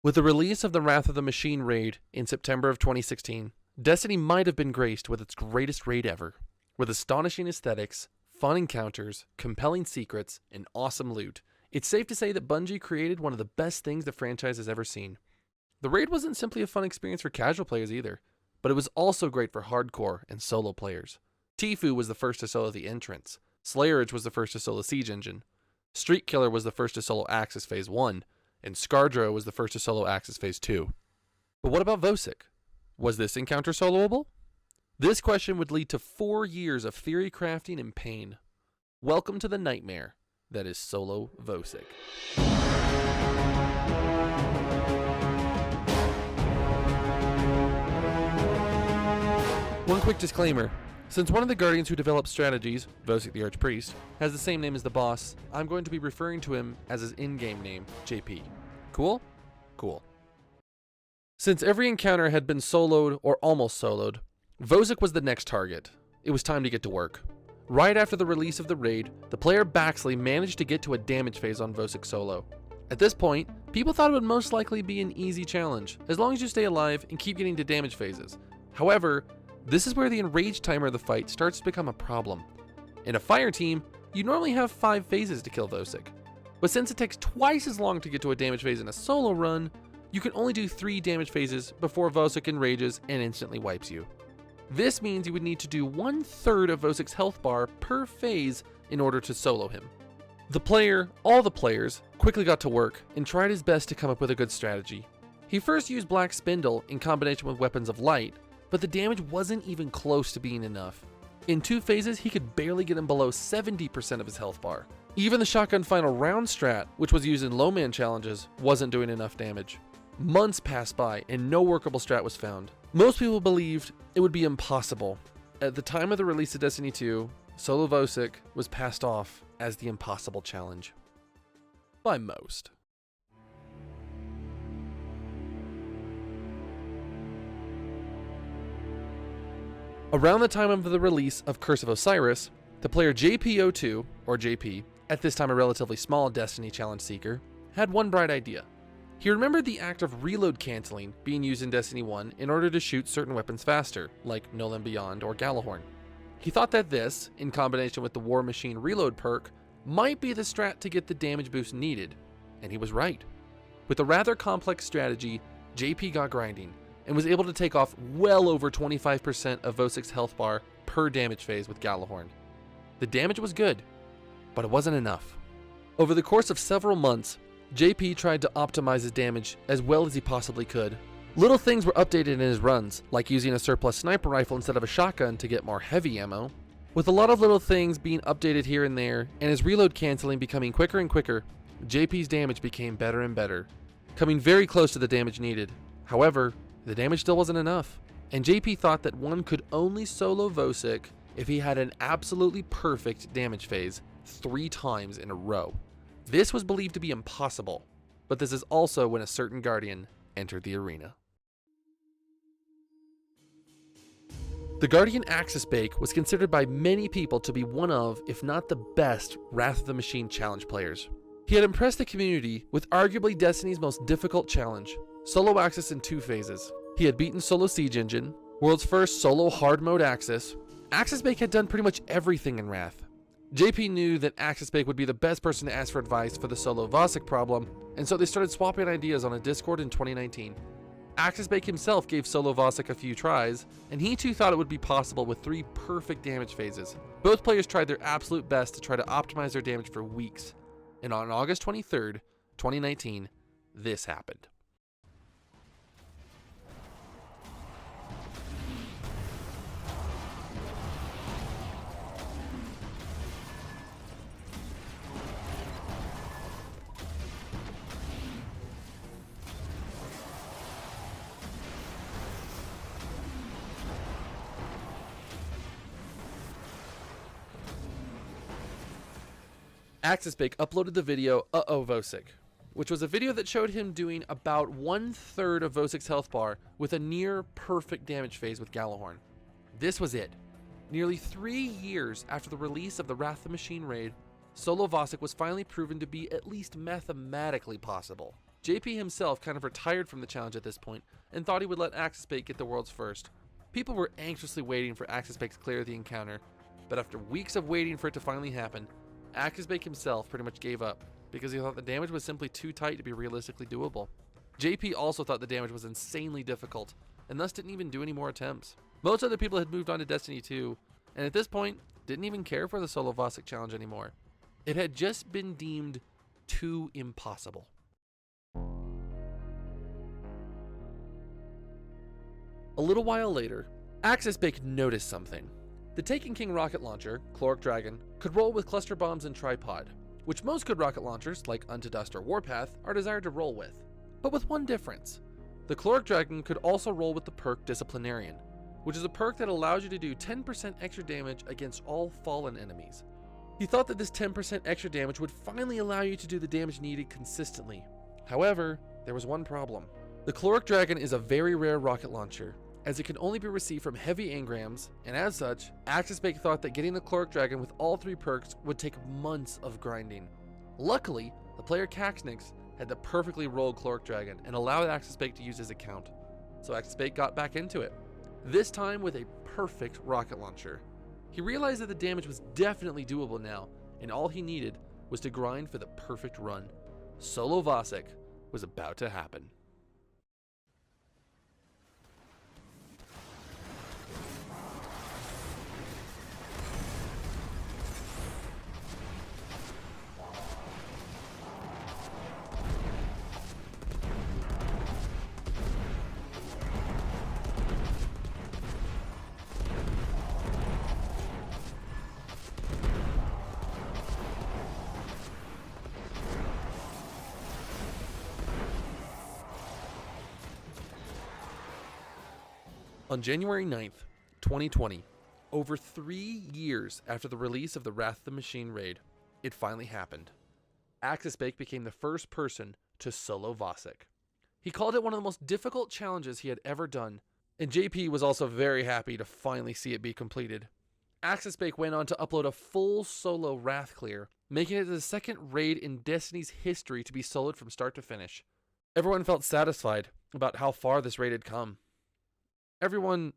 With the release of the Wrath of the Machine raid in September of 2016, Destiny might have been graced with its greatest raid ever, with astonishing aesthetics, fun encounters, compelling secrets, and awesome loot. It's safe to say that Bungie created one of the best things the franchise has ever seen. The raid wasn't simply a fun experience for casual players either, but it was also great for hardcore and solo players. Tfue was the first to solo the entrance, Slayerage was the first to solo Siege Engine, Street Killer was the first to solo Aksis Phase 1, and Scardro was the first to solo Aksis Phase 2. But what about Vosik? Was this encounter soloable? This question would lead to 4 years of theory crafting and pain. Welcome to the nightmare that is solo Vosik. One quick disclaimer. Since one of the Guardians who developed strategies, Vosik the Archpriest, has the same name as the boss, I'm going to be referring to him as his in-game name, JP. Cool? Cool. Since every encounter had been soloed or almost soloed, Vosik was the next target. It was time to get to work. Right after the release of the raid, the player Baxley managed to get to a damage phase on Vosik solo. At this point, people thought it would most likely be an easy challenge, as long as you stay alive and keep getting to damage phases. However, this is where the enraged timer of the fight starts to become a problem. In a fire team, you normally have 5 phases to kill Vosik, but since it takes twice as long to get to a damage phase in a solo run, you can only do 3 damage phases before Vosik enrages and instantly wipes you. This means you would need to do 1/3 of Vosik's health bar per phase in order to solo him. All the players, quickly got to work and tried his best to come up with a good strategy. He first used Black Spindle in combination with Weapons of Light, but the damage wasn't even close to being enough. In 2 phases, he could barely get him below 70% of his health bar. Even the Shotgun Final Round strat, which was used in low man challenges, wasn't doing enough damage. Months passed by and no workable strat was found. Most people believed it would be impossible. At the time of the release of Destiny 2, solo Vosik was passed off as the impossible challenge. By most. Around the time of the release of Curse of Osiris, the player JP02, or JP, at this time a relatively small Destiny challenge seeker, had one bright idea. He remembered the act of reload canceling being used in Destiny 1 in order to shoot certain weapons faster, like Nolan Beyond or Gjallarhorn. He thought that this, in combination with the War Machine reload perk, might be the strat to get the damage boost needed, and he was right. With a rather complex strategy, JP got grinding, and was able to take off well over 25% of Vosik's health bar per damage phase with Gjallarhorn. The damage was good, but it wasn't enough. Over the course of several months, JP tried to optimize his damage as well as he possibly could. Little things were updated in his runs, like using a surplus sniper rifle instead of a shotgun to get more heavy ammo. With a lot of little things being updated here and there, and his reload canceling becoming quicker and quicker, JP's damage became better and better, coming very close to the damage needed. However, the damage still wasn't enough, and JP thought that one could only solo Vosik if he had an absolutely perfect damage phase 3 times in a row. This was believed to be impossible, but this is also when a certain Guardian entered the arena. The Guardian Aksis Bake was considered by many people to be one of, if not the best, Wrath of the Machine challenge players. He had impressed the community with arguably Destiny's most difficult challenge, solo Aksis in 2 phases. He had beaten solo Siege Engine, world's first solo hard mode Aksis. Aksis Bake had done pretty much everything in Wrath. JP knew that Aksis Bake would be the best person to ask for advice for the solo Vosik problem, and so they started swapping ideas on a Discord in 2019. Aksis Bake himself gave solo Vosik a few tries, and he too thought it would be possible with 3 perfect damage phases. Both players tried their absolute best to try to optimize their damage for weeks, and on August 23rd, 2019, this happened. Aksis Bake uploaded the video Uh-Oh Vosik, which was a video that showed him doing about 1/3 of Vosik's health bar with a near perfect damage phase with Gjallarhorn. This was it. Nearly 3 years after the release of the Wrath of the Machine raid, solo Vosik was finally proven to be at least mathematically possible. JP himself kind of retired from the challenge at this point and thought he would let Aksis get the world's first. People were anxiously waiting for Aksis to clear the encounter, but after weeks of waiting for it to finally happen, Aksis himself pretty much gave up because he thought the damage was simply too tight to be realistically doable. JP also thought the damage was insanely difficult and thus didn't even do any more attempts. Most other people had moved on to Destiny 2 and at this point didn't even care for the solo Vosik challenge anymore. It had just been deemed too impossible. A little while later, Aksis noticed something. The Taken King rocket launcher, Chloric Dragon, could roll with cluster bombs and tripod, which most good rocket launchers like Unto Dust or Warpath are desired to roll with. But with one difference. The Chloric Dragon could also roll with the perk Disciplinarian, which is a perk that allows you to do 10% extra damage against all fallen enemies. He thought that this 10% extra damage would finally allow you to do the damage needed consistently. However, there was one problem. The Chloric Dragon is a very rare rocket launcher, as it can only be received from heavy engrams, and as such, Aksis thought that getting the Chloric Dragon with all 3 perks would take months of grinding. Luckily, the player Caxnix had the perfectly rolled Chloric Dragon and allowed Aksis to use his account, so Aksis got back into it, this time with a perfect rocket launcher. He realized that the damage was definitely doable now, and all he needed was to grind for the perfect run. Solo Vosik was about to happen. On January 9th, 2020, over 3 years after the release of the Wrath of the Machine raid, it finally happened. Aksis became the first person to solo Vosik. He called it one of the most difficult challenges he had ever done, and JP was also very happy to finally see it be completed. Aksis went on to upload a full solo Wrath clear, making it the second raid in Destiny's history to be soloed from start to finish. Everyone felt satisfied about how far this raid had come. Everyone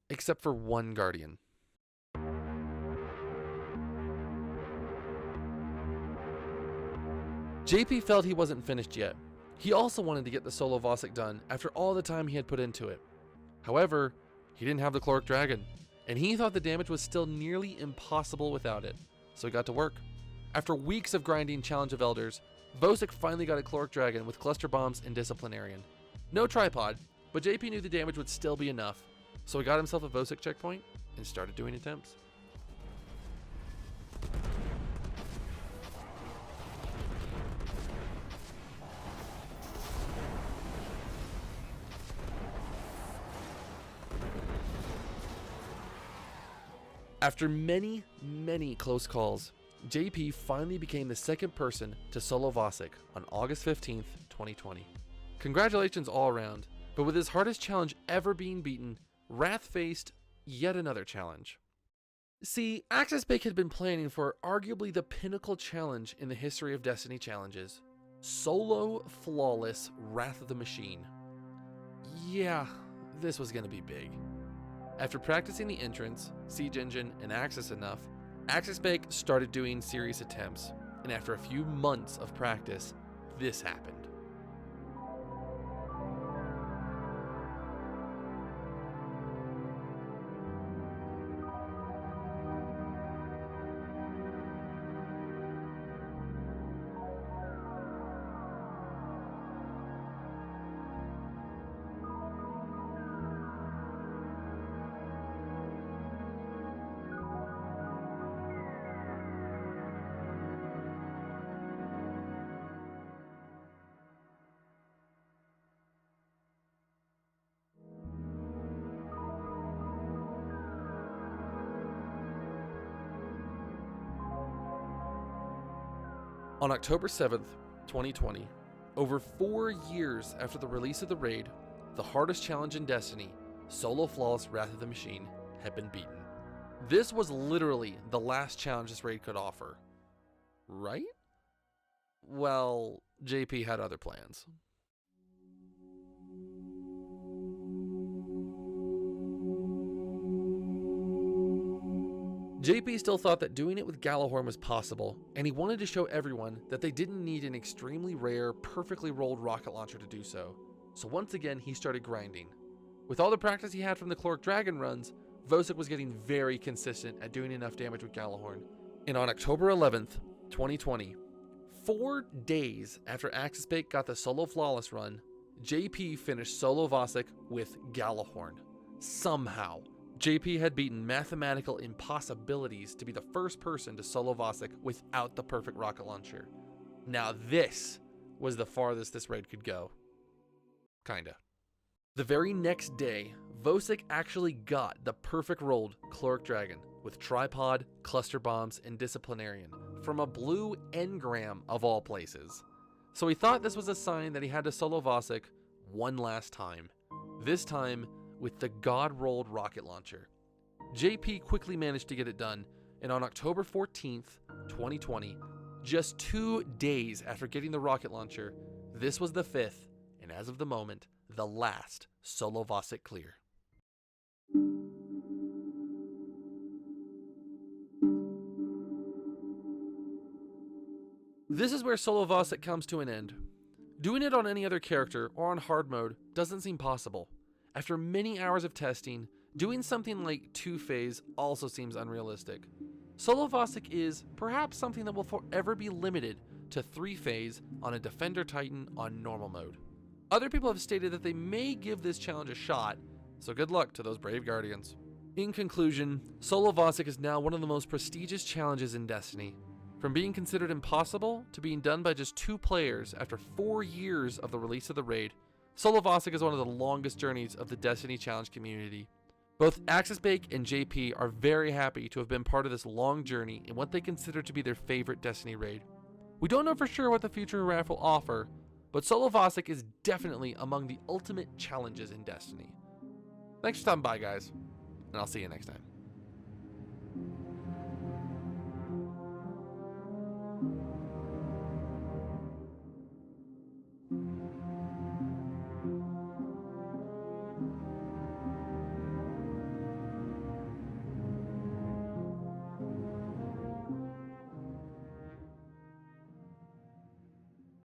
except for one Guardian. JP felt he wasn't finished yet. He also wanted to get the solo Vosik done after all the time he had put into it. However, he didn't have the Chloric Dragon, and he thought the damage was still nearly impossible without it, so he got to work. After weeks of grinding Challenge of Elders, Vosik finally got a Chloric Dragon with cluster bombs and Disciplinarian. No tripod, but JP knew the damage would still be enough, so he got himself a Vosik checkpoint and started doing attempts. After many close calls, JP finally became the second person to solo Vosik on August 15th, 2020. Congratulations all around. But with his hardest challenge ever being beaten, Wrath faced yet another challenge. See, Aksis had been planning for arguably the pinnacle challenge in the history of Destiny challenges. Solo flawless Wrath of the Machine. Yeah, this was gonna be big. After practicing the entrance, siege engine, and Aksis enough, Aksis started doing serious attempts, and after a few months of practice, this happened. On October 7th, 2020, over 4 years after the release of the raid, the hardest challenge in Destiny, Solo Flawless Wrath of the Machine, had been beaten. This was literally the last challenge this raid could offer. Right? Well, JP had other plans. JP still thought that doing it with Gjallarhorn was possible, and he wanted to show everyone that they didn't need an extremely rare, perfectly rolled rocket launcher to do so. So once again, he started grinding. With all the practice he had from the Chloric Dragon runs, Vosik was getting very consistent at doing enough damage with Gjallarhorn. And on October 11th, 2020, 4 days after Aksis got the solo flawless run, JP finished solo Vosik with Gjallarhorn. Somehow, JP had beaten mathematical impossibilities to be the first person to solo Vosik without the perfect rocket launcher. Now this was the farthest this raid could go. Kinda. The very next day, Vosik actually got the perfect rolled Chloric Dragon with tripod, cluster bombs, and disciplinarian from a blue engram of all places. So he thought this was a sign that he had to solo Vosik one last time. This time with the god-rolled rocket launcher. JP quickly managed to get it done, and on October 14th, 2020, just 2 days after getting the rocket launcher, this was the 5th, and as of the moment, the last solo Vosik clear. This is where solo Vosik comes to an end. Doing it on any other character or on hard mode doesn't seem possible. After many hours of testing, doing something like 2-phase also seems unrealistic. Solo Vosik is perhaps something that will forever be limited to 3-phase on a Defender Titan on normal mode. Other people have stated that they may give this challenge a shot, so good luck to those brave Guardians. In conclusion, solo Vosik is now one of the most prestigious challenges in Destiny. From being considered impossible to being done by just 2 players after 4 years of the release of the raid, solo Vosik is one of the longest journeys of the Destiny Challenge community. Both Aksis and JP are very happy to have been part of this long journey in what they consider to be their favorite Destiny raid. We don't know for sure what the future of RAF will offer, but solo Vosik is definitely among the ultimate challenges in Destiny. Thanks for stopping by, guys, and I'll see you next time.